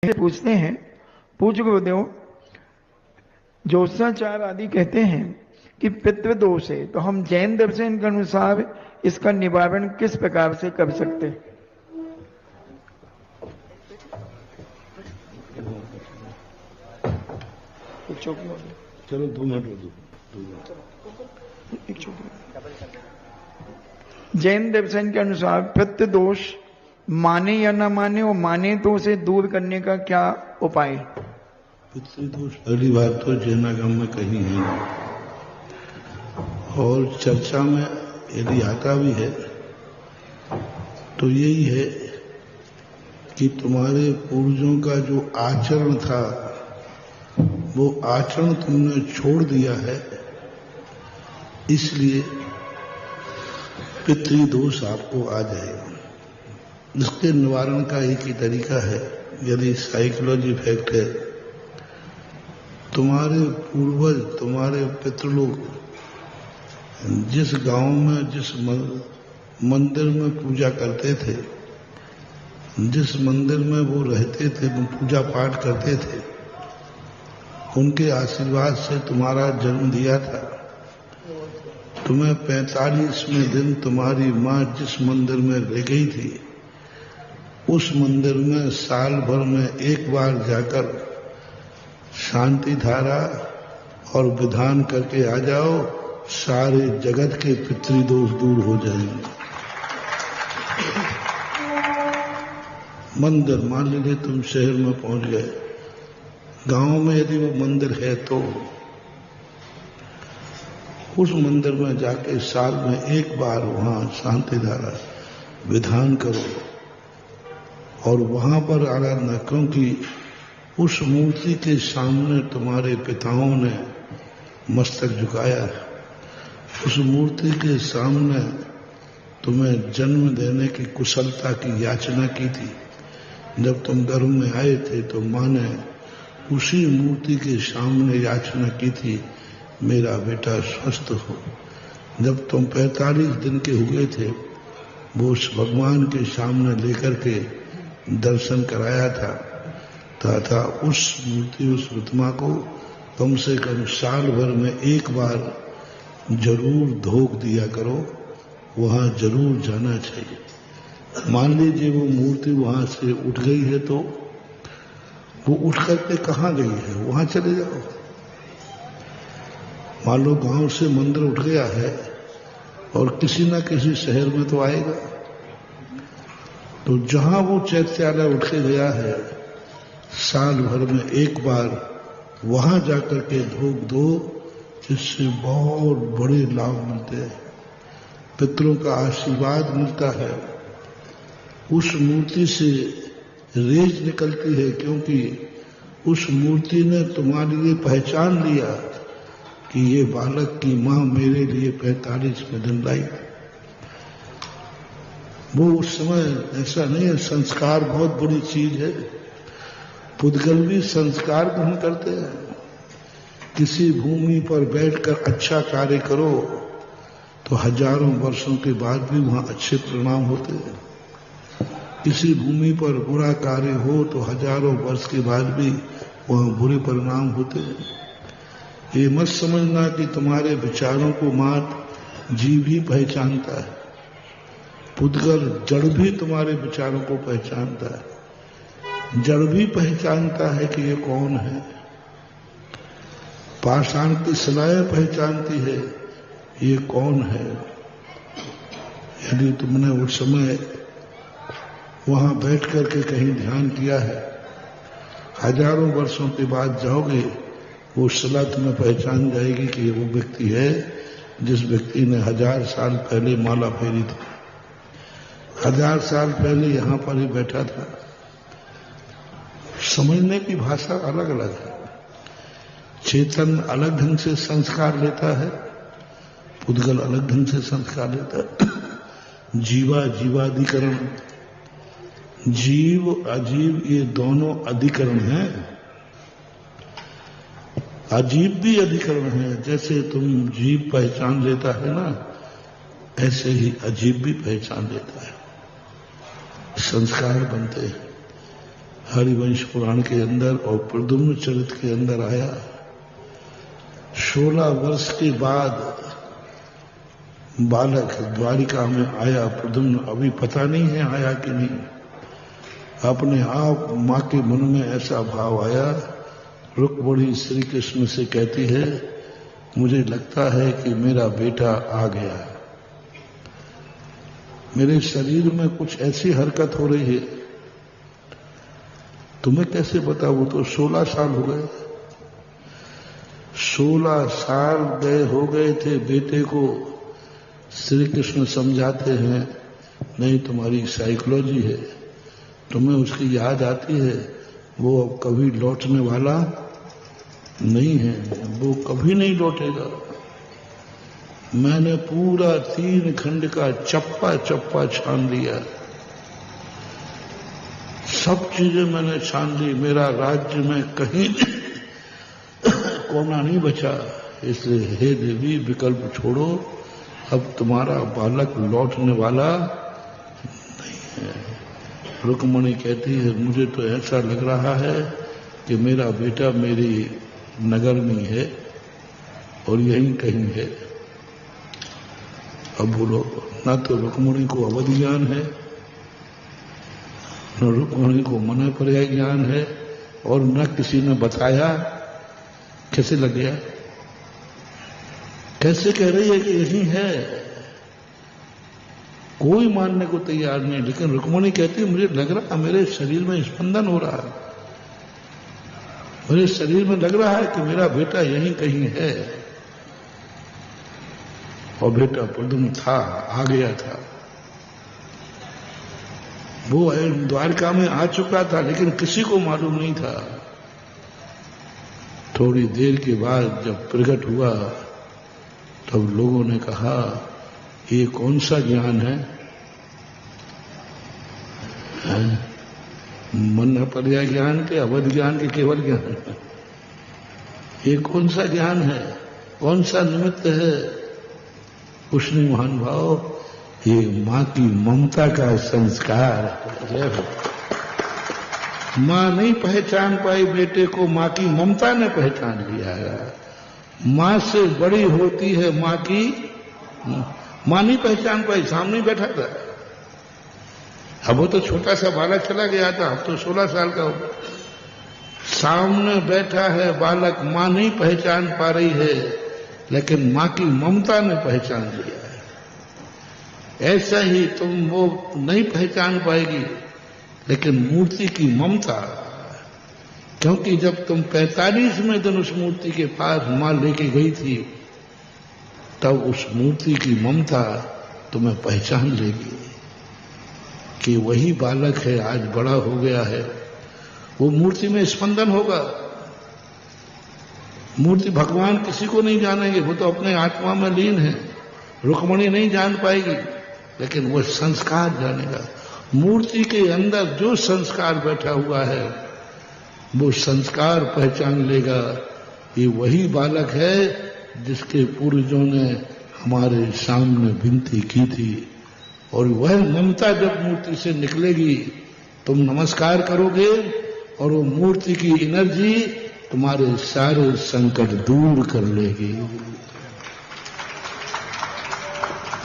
पूछते हैं, पूज्य गुरुदेव, ज्योत्साचार आदि कहते हैं कि पितृदोष है, तो हम जैन दर्शन के अनुसार इसका निवारण किस प्रकार से कर सकते हैं? चलो 2 मिनट जैन दर्शन के अनुसार पितृदोष माने या ना माने, और माने तो उसे दूर करने का क्या उपाय? पितृदोष पहली बात तो जैनागम में कहीं है और चर्चा में यदि आता भी है तो यही है कि तुम्हारे पूर्वजों का जो आचरण था वो आचरण तुमने छोड़ दिया है, इसलिए पितृदोष आपको आ जाएगा। इसके निवारण का एक ही तरीका है, यदि साइकोलॉजी फैक्ट है, तुम्हारे पूर्वज तुम्हारे पितृलोग जिस गांव में जिस मंदिर में पूजा करते थे, जिस मंदिर में वो रहते थे, वो पूजा पाठ करते थे, उनके आशीर्वाद से तुम्हारा जन्म दिया था। तुम्हें 45वें दिन तुम्हारी माँ जिस मंदिर में रह गई थी, उस मंदिर में साल भर में एक बार जाकर शांति धारा और विधान करके आ जाओ, सारे जगत के पितृदोष दूर हो जाएंगे। मंदिर, मान लीजिए तुम शहर में पहुंच गए, गांव में यदि वो मंदिर है तो उस मंदिर में जाके साल में एक बार वहां शांति धारा विधान करो और वहां पर आराधना, क्योंकि उस मूर्ति के सामने तुम्हारे पिताओं ने मस्तक झुकाया है। उस मूर्ति के सामने तुम्हें जन्म देने की कुशलता की याचना की थी। जब तुम गर्भ में आए थे तो मां ने उसी मूर्ति के सामने याचना की थी, मेरा बेटा स्वस्थ हो। जब तुम 45 दिन के हुए थे, वो उस भगवान के सामने लेकर के दर्शन कराया था तथा उस मूर्ति, उस प्रतिमा को कम से कम साल भर में एक बार जरूर धोख दिया करो, वहां जरूर जाना चाहिए। मान लीजिए वो मूर्ति वहां से उठ गई है तो वो उठ करके कहाँ गई है, वहां चले जाओ। मान लो गांव से मंदिर उठ गया है और किसी ना किसी शहर में तो आएगा, तो जहां वो चैत्यालय उठ के गया है, साल भर में एक बार वहां जाकर के धोख दो, जिससे बहुत बड़े लाभ मिलते हैं, पितरों का आशीर्वाद मिलता है। उस मूर्ति से रेज निकलती है, क्योंकि उस मूर्ति ने तुम्हारे लिए पहचान लिया कि ये बालक की मां मेरे लिए 45वें दिन लाई। वो उस समय ऐसा नहीं है, संस्कार बहुत बड़ी चीज है। पुद्गल संस्कार ग्रहण करते हैं। किसी भूमि पर बैठकर अच्छा कार्य करो तो हजारों वर्षों के बाद भी वहां अच्छे परिणाम होते हैं। किसी भूमि पर बुरा कार्य हो तो हजारों वर्ष के बाद भी वहां बुरे परिणाम होते हैं। ये मत समझना कि तुम्हारे विचारों को मात्र जीव ही पहचानता है। पुद्गल जड़ भी तुम्हारे विचारों को पहचानता है। जड़ भी पहचानता है कि ये कौन है। पाषाण की शिलाएं पहचानती है ये कौन है। यदि तुमने उस समय वहां बैठ करके कहीं ध्यान किया है, हजारों वर्षों के बाद जाओगे, वो शिला तुम्हें पहचान जाएगी कि वो व्यक्ति है जिस व्यक्ति ने 1000 साल पहले माला फेरी थी, 1000 साल पहले यहां पर ही बैठा था। समझने की भाषा अलग अलग है। चेतन अलग ढंग से संस्कार लेता है, पुद्गल अलग ढंग से संस्कार लेता है। जीवाधिकरण, जीव अजीव ये दोनों अधिकरण हैं। अजीब भी अधिकरण है। जैसे तुम जीव पहचान लेता है ना, ऐसे ही अजीब भी पहचान लेता है। संस्कार बनते हैं। हरिवंश पुराण के अंदर और प्रद्युम्न चरित के अंदर आया। 16 वर्ष के बाद बालक द्वारिका में आया प्रद्युम्न, अभी पता नहीं है आया कि नहीं। अपने आप मां के मन में ऐसा भाव आया। रुक्मिणी श्री कृष्ण से कहती है, मुझे लगता है कि मेरा बेटा आ गया, मेरे शरीर में कुछ ऐसी हरकत हो रही है। तुम्हें कैसे पता? वो तो 16 साल हो गए, 16 साल हो गए थे बेटे को। श्री कृष्ण समझाते हैं, नहीं तुम्हारी साइकोलॉजी है, तुम्हें उसकी याद आती है, वो अब कभी लौटने वाला नहीं है, वो कभी नहीं लौटेगा। मैंने पूरा 3 खंड का चप्पा चप्पा छान लिया, सब चीजें मैंने छान ली, मेरा राज्य में कहीं कोना नहीं बचा। इसलिए हे देवी विकल्प छोड़ो, अब तुम्हारा बालक लौटने वाला नहीं है। रुक्मिणी कहती है, मुझे तो ऐसा लग रहा है कि मेरा बेटा मेरी नगर में है और यहीं कहीं है। अब बोलो, ना तो रुक्मिणी को अवध ज्ञान है, न रुक्मिणी को मन पर्याय ज्ञान है, और न किसी ने बताया। कैसे लग गया? कैसे कह रही है कि यही है? कोई मानने को तैयार नहीं। लेकिन रुक्मिणी कहती है, मुझे लग रहा, मेरे शरीर में स्पंदन हो रहा है, मेरे शरीर में लग रहा है कि मेरा बेटा यहीं कहीं है। और बेटा प्रद्युम्न था, आ गया था, वो द्वारका में आ चुका था, लेकिन किसी को मालूम नहीं था। थोड़ी देर के बाद जब प्रकट हुआ, तब लोगों ने कहा, ये कौन सा ज्ञान है? मन पर्याय ज्ञान के, अवध ज्ञान के, केवल ज्ञान? ये कौन सा ज्ञान है? कौन सा निमित्त है? उसने महान भाव, ये मां की ममता का संस्कार है। मां नहीं पहचान पाई बेटे को, मां की ममता ने पहचान लिया है। मां से बड़ी होती है मां की, मां नहीं पहचान पाई, सामने बैठा था। अब वो तो छोटा सा बालक चला गया था, अब तो 16 साल का हो, सामने बैठा है बालक, मां नहीं पहचान पा रही है, लेकिन मां की ममता ने पहचान लिया है। ऐसा ही तुम वो नहीं पहचान पाएगी, लेकिन मूर्ति की ममता, क्योंकि जब तुम 45वें दिन उस मूर्ति के पास मां लेके गई थी, तब उस मूर्ति की ममता तुम्हें पहचान लेगी कि वही बालक है, आज बड़ा हो गया है। वो मूर्ति में स्पंदन होगा। मूर्ति भगवान किसी को नहीं जानेंगे, वो तो अपने आत्मा में लीन है। रुक्मिणी नहीं जान पाएगी, लेकिन वो संस्कार जानेगा। मूर्ति के अंदर जो संस्कार बैठा हुआ है, वो संस्कार पहचान लेगा। ये वही बालक है जिसके पूर्वजों ने हमारे सामने विनती की थी। और वह ममता जब मूर्ति से निकलेगी, तुम नमस्कार करोगे और वो मूर्ति की एनर्जी तुम्हारे सारे संकट दूर कर लेगी।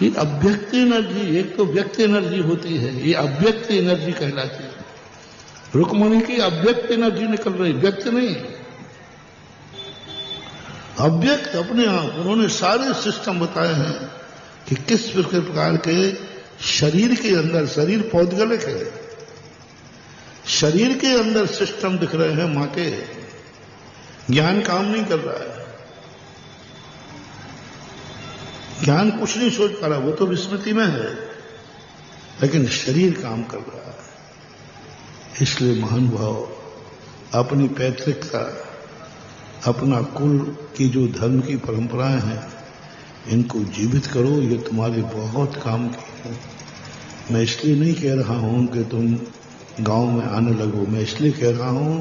ये अव्यक्त एनर्जी, एक तो व्यक्त एनर्जी होती है, ये अव्यक्त एनर्जी कहलाती है। रुक्मिणी की अव्यक्त एनर्जी निकल रही, व्यक्त नहीं, अव्यक्त अपने आप। उन्होंने सारे सिस्टम बताए हैं कि किस प्रकार के शरीर के अंदर, शरीर पौद्गलिक है, शरीर के अंदर सिस्टम दिख रहे हैं मां के। ज्ञान काम नहीं कर रहा है, ज्ञान कुछ नहीं सोच पा रहा, वो तो विस्मृति में है, लेकिन शरीर काम कर रहा है। इसलिए महान भाव अपनी पैतृकता, अपना कुल की जो धर्म की परंपराएं हैं, इनको जीवित करो। ये तुम्हारे बहुत काम की है। मैं इसलिए नहीं कह रहा हूं कि तुम गांव में आने लगो, मैं इसलिए कह रहा हूं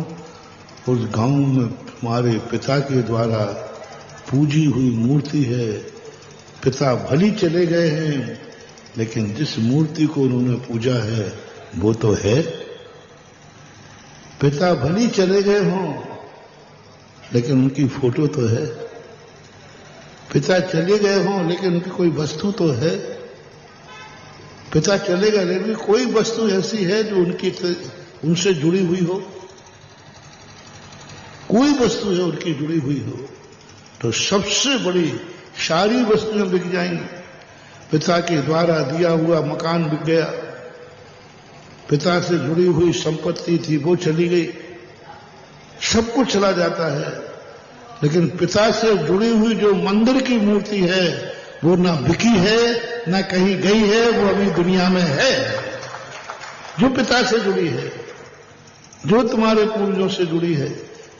उस गांव में तुम्हारे पिता के द्वारा पूजी हुई मूर्ति है। पिता भली चले गए हैं, लेकिन जिस मूर्ति को उन्होंने पूजा है वो तो है। पिता भली चले गए हों लेकिन उनकी फोटो तो है। पिता चले गए हों लेकिन उनकी कोई वस्तु तो है। पिता चले गए लेकिन कोई वस्तु ऐसी है जो उनसे जुड़ी हुई हो। कोई वस्तु है उनकी जुड़ी हुई हो तो सबसे बड़ी सारी वस्तुएं बिक जाएंगी। पिता के द्वारा दिया हुआ मकान बिक गया, पिता से जुड़ी हुई संपत्ति थी वो चली गई, सब कुछ चला जाता है। लेकिन पिता से जुड़ी हुई जो मंदिर की मूर्ति है वो ना बिकी है ना कहीं गई है, वो अभी दुनिया में है। जो पिता से जुड़ी है, जो तुम्हारे पूर्वजों से जुड़ी है,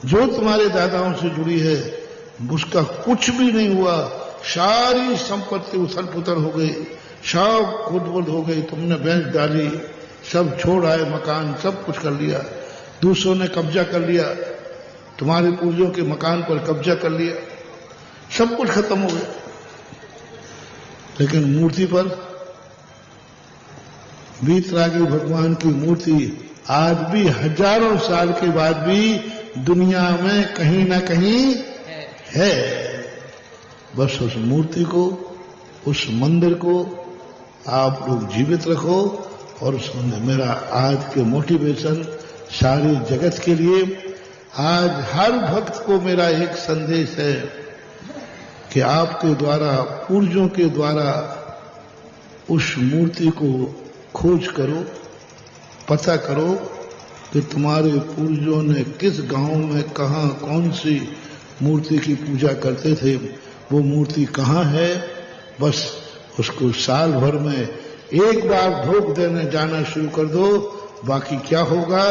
जो तुम्हारे दादाओं से जुड़ी है, उसका कुछ भी नहीं हुआ। सारी संपत्ति उथल पुथल हो गई, सब खुद हो गई, तुमने बेच डाली, सब छोड़ आए, मकान सब कुछ कर लिया, दूसरों ने कब्जा कर लिया, तुम्हारे पूर्वजों के मकान पर कब्जा कर लिया, सब कुछ खत्म हो गया। लेकिन मूर्ति पर वीतरागी भगवान की मूर्ति आज भी हजारों साल के बाद भी दुनिया में कहीं ना कहीं है। बस उस मूर्ति को, उस मंदिर को आप लोग जीवित रखो। और उसमें मेरा आज के मोटिवेशन सारे जगत के लिए, आज हर भक्त को मेरा एक संदेश है कि आपके द्वारा, पूर्वजों के द्वारा उस मूर्ति को खोज करो, पता करो कि तुम्हारे पूर्वजों ने किस गांव में कहां कौन सी मूर्ति की पूजा करते थे, वो मूर्ति कहां है। बस उसको साल भर में एक बार भोग देने जाना शुरू कर दो, बाकी क्या होगा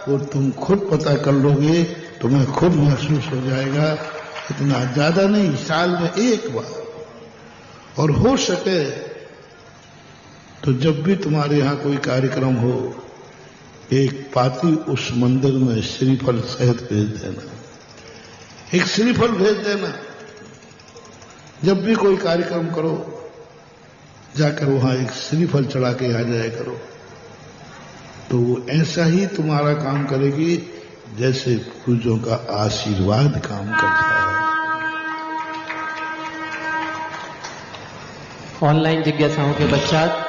वो तुम खुद पता कर लोगे, तुम्हें खुद महसूस हो जाएगा। इतना ज्यादा नहीं, साल में एक बार। और हो सके तो जब भी तुम्हारे यहां कोई कार्यक्रम हो, एक पाती उस मंदिर में श्रीफल सहित भेज देना, एक श्रीफल भेज देना। जब भी कोई कार्यक्रम करो जाकर वहां एक श्रीफल चढ़ा के आ जाया करो, तो वो ऐसा ही तुम्हारा काम करेगी जैसे पूर्वजों का आशीर्वाद काम करता है। ऑनलाइन जिज्ञासाओं के पश्चात